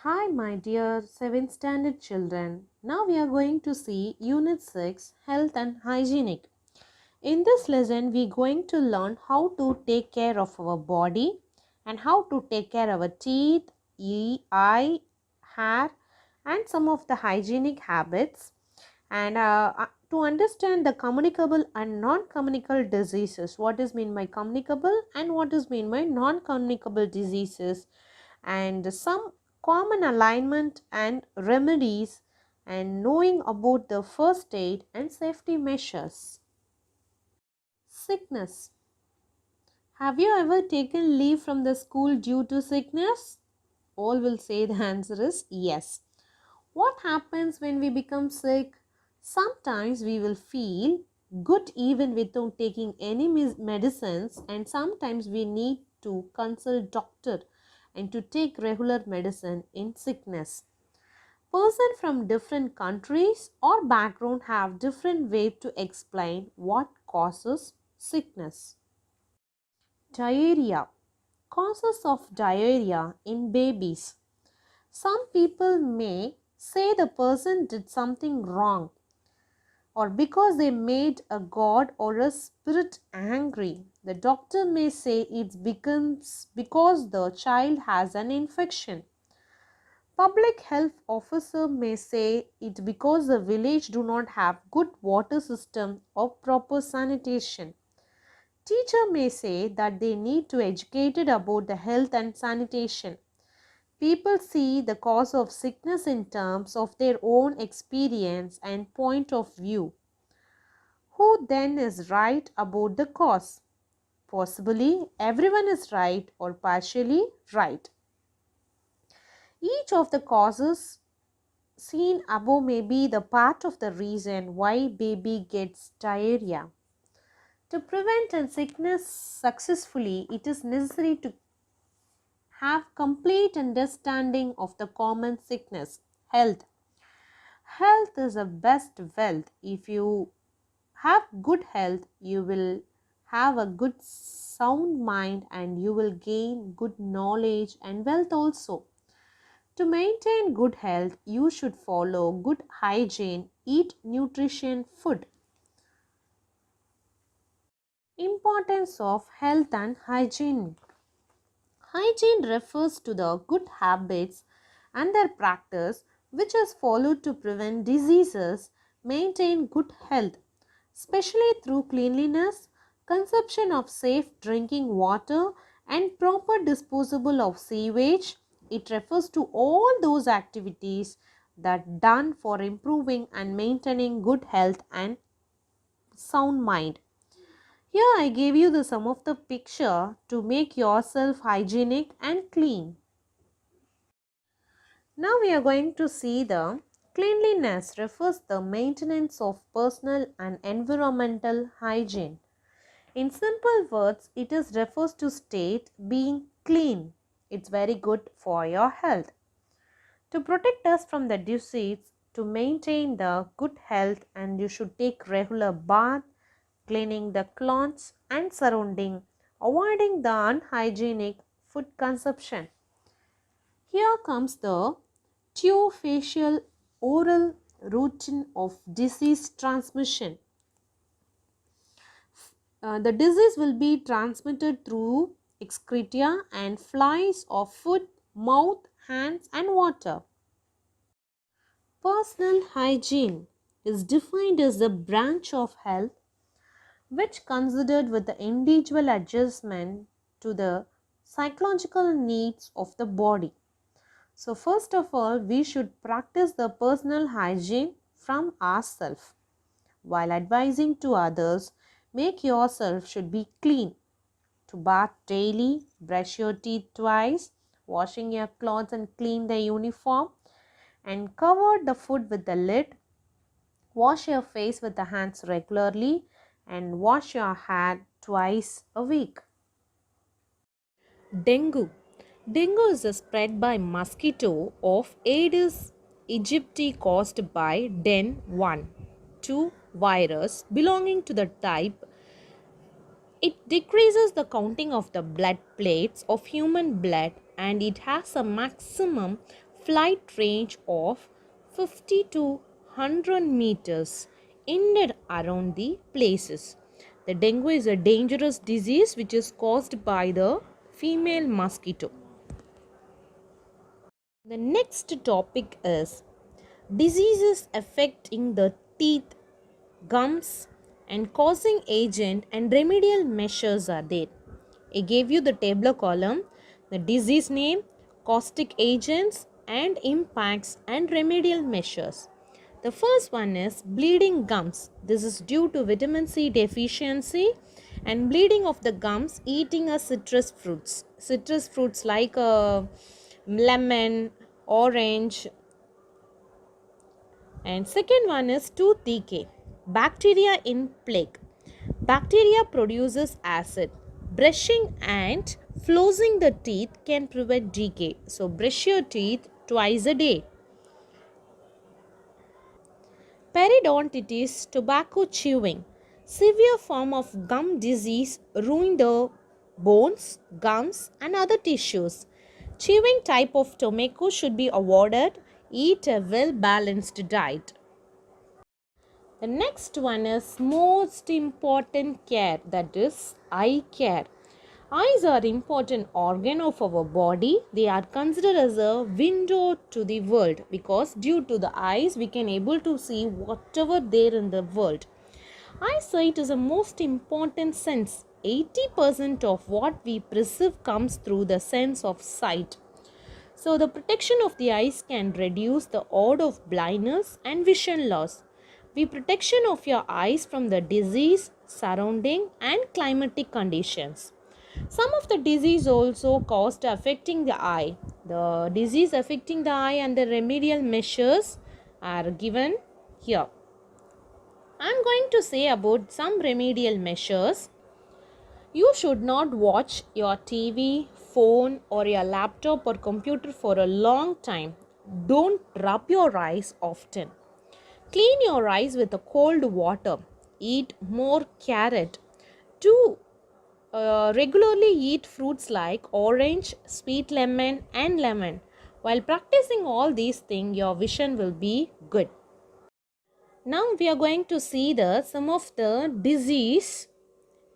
Hi, my dear 7th standard children. Now we are going to see Unit 6 Health and Hygienic. In this lesson, we are going to learn how to take care of our body and how to take care of our teeth, eye, hair, and some of the hygienic habits. And to understand the communicable and non-communicable diseases, what is mean by communicable and what is mean by non-communicable diseases, and some common alignment and remedies, and knowing about the first aid and safety measures. Sickness. Have you ever taken leave from the school due to sickness? All will say the answer is yes. What happens when we become sick? Sometimes we will feel good even without taking any medicines, and sometimes we need to consult doctor and to take regular medicine in sickness. Person from different countries or background have different way to explain what causes sickness. Diarrhea. Causes of diarrhea in babies. Some people may say the person did something wrong, or because they made a god or a spirit angry. The doctor may say it becomes because the child has an infection. Public health officer may say it because the village do not have good water system or proper sanitation. Teacher may say that they need to educated about the health and sanitation. People see the cause of sickness in terms of their own experience and point of view. Who then is right about the cause? Possibly everyone is right or partially right. Each of the causes seen above may be the part of the reason why baby gets diarrhea. To prevent a sickness successfully, it is necessary to have complete understanding of the common sickness. Health. Health is the best wealth. If you have good health, you will have a good sound mind and you will gain good knowledge and wealth also. To maintain good health, you should follow good hygiene, eat nutrition food. Importance of health and hygiene. Hygiene refers to the good habits and their practice which is followed to prevent diseases, maintain good health, especially through cleanliness, consumption of safe drinking water, and proper disposal of sewage. It refers to all those activities that done for improving and maintaining good health and sound mind. Here I gave you the some of the picture to make yourself hygienic and clean. Now we are going to see the cleanliness refers the maintenance of personal and environmental hygiene. In simple words, it is refers to state being clean. It's very good for your health. To protect us from the disease, to maintain the good health, and you should take regular bath, cleaning the clothes and surrounding, avoiding the unhygienic food consumption. Here comes the two facial oral routine of disease transmission. The disease will be transmitted through excreta and flies of foot, mouth, hands, and water. Personal hygiene is defined as a branch of health which considered with the individual adjustment to the psychological needs of the body. So first of all, we should practice the personal hygiene from ourselves. While advising to others, make yourself should be clean. To bath daily, brush your teeth twice, washing your clothes and clean the uniform, and cover the food with the lid. Wash your face with the hands regularly and wash your hair twice a week. Dengue. Dengue is a spread by mosquito of Aedes aegypti caused by Den 1, 2 virus belonging to the type. It decreases the counting of the blood plates of human blood and it has a maximum flight range of 50 to 100 meters ended around the places. The dengue is a dangerous disease which is caused by the female mosquito. The next topic is diseases affecting the teeth, gums, and causing agent and remedial measures are there. I gave you the tabular column, the disease name, caustic agents, and impacts and remedial measures. The first one is bleeding gums. This is due to vitamin C deficiency and bleeding of the gums eating a citrus fruits. Citrus fruits like lemon, orange, and second one is tooth decay. Bacteria in plaque. Bacteria produces acid. Brushing and flossing the teeth can prevent decay. So brush your teeth twice a day. Periodontitis, tobacco chewing. Severe form of gum disease ruin the bones, gums and other tissues. Chewing type of tobacco should be avoided. Eat a well-balanced diet. The next one is most important care, that is eye care. Eyes are important organ of our body. They are considered as a window to the world because due to the eyes we can able to see whatever there in the world. Eyesight is a most important sense. 80% of what we perceive comes through the sense of sight. So the protection of the eyes can reduce the odds of blindness and vision loss. The protection of your eyes from the disease, surrounding and climatic conditions. Some of the disease also caused affecting the eye. The disease affecting the eye and the remedial measures are given here. I am going to say about some remedial measures. You should not watch your TV, phone or your laptop or computer for a long time. Don't rub your eyes often. Clean your eyes with a cold water. Eat more carrot. Do regularly eat fruits like orange, sweet lemon and lemon. While practicing all these things, your vision will be good. Now we are going to see some of the disease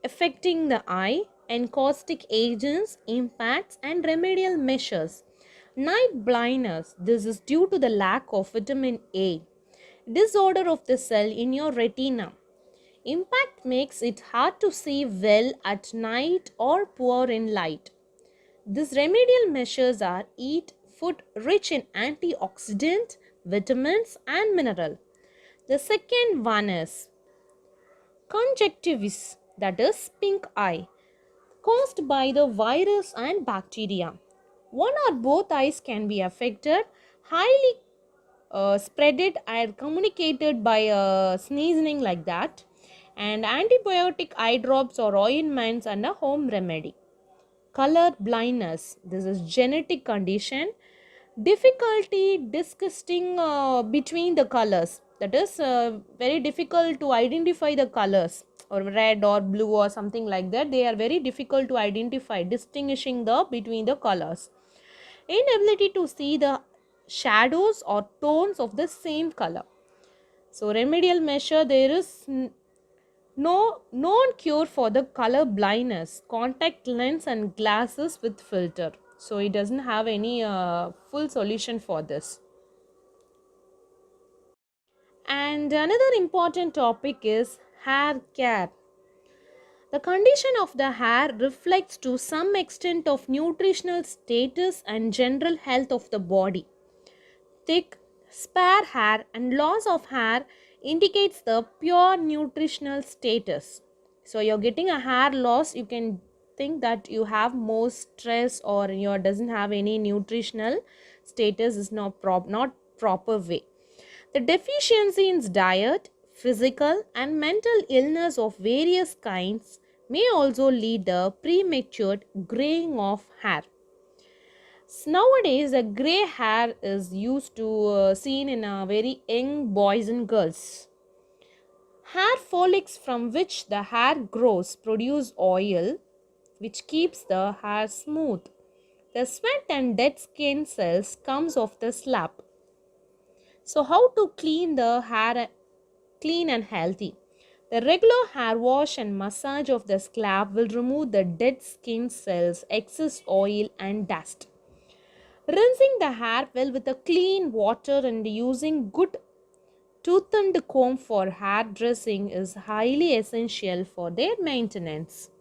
affecting the eye and caustic agents, impacts and remedial measures. Night blindness. This is due to the lack of vitamin A. Disorder of the cell in your retina. Impact makes it hard to see well at night or poor in light. These remedial measures are eat food rich in antioxidant, vitamins and mineral. The second one is conjunctivitis, that is pink eye, caused by the virus and bacteria. One or both eyes can be affected, highly spreaded and communicated by sneezing like that, and antibiotic eye drops or ointments and a home remedy. Color blindness, this is genetic condition. Difficulty distinguishing between the colors, that is very difficult to identify the colors, or red or blue or something like that. They are very difficult to identify, distinguishing the between the colors. Inability to see the shadows or tones of the same color. So remedial measure, there is no known cure for the color blindness. Contact lens and glasses with filter. So it doesn't have any full solution for this. And another important topic is hair care. The condition of the hair reflects to some extent of nutritional status and general health of the body. Thick, spare hair and loss of hair indicates the pure nutritional status. So you're getting a hair loss, you can think that you have more stress or you doesn't have any nutritional status, is not proper way. The deficiency in diet, physical and mental illness of various kinds may also lead to premature graying of hair. Nowadays, a gray hair is used to seen in a very young boys and girls. Hair follicles from which the hair grows produce oil which keeps the hair smooth. The sweat and dead skin cells comes off the scalp. So how to clean the hair clean and healthy? The regular hair wash and massage of the scalp will remove the dead skin cells, excess oil and dust. Rinsing the hair well with a clean water and using good toothed comb for hair dressing is highly essential for their maintenance.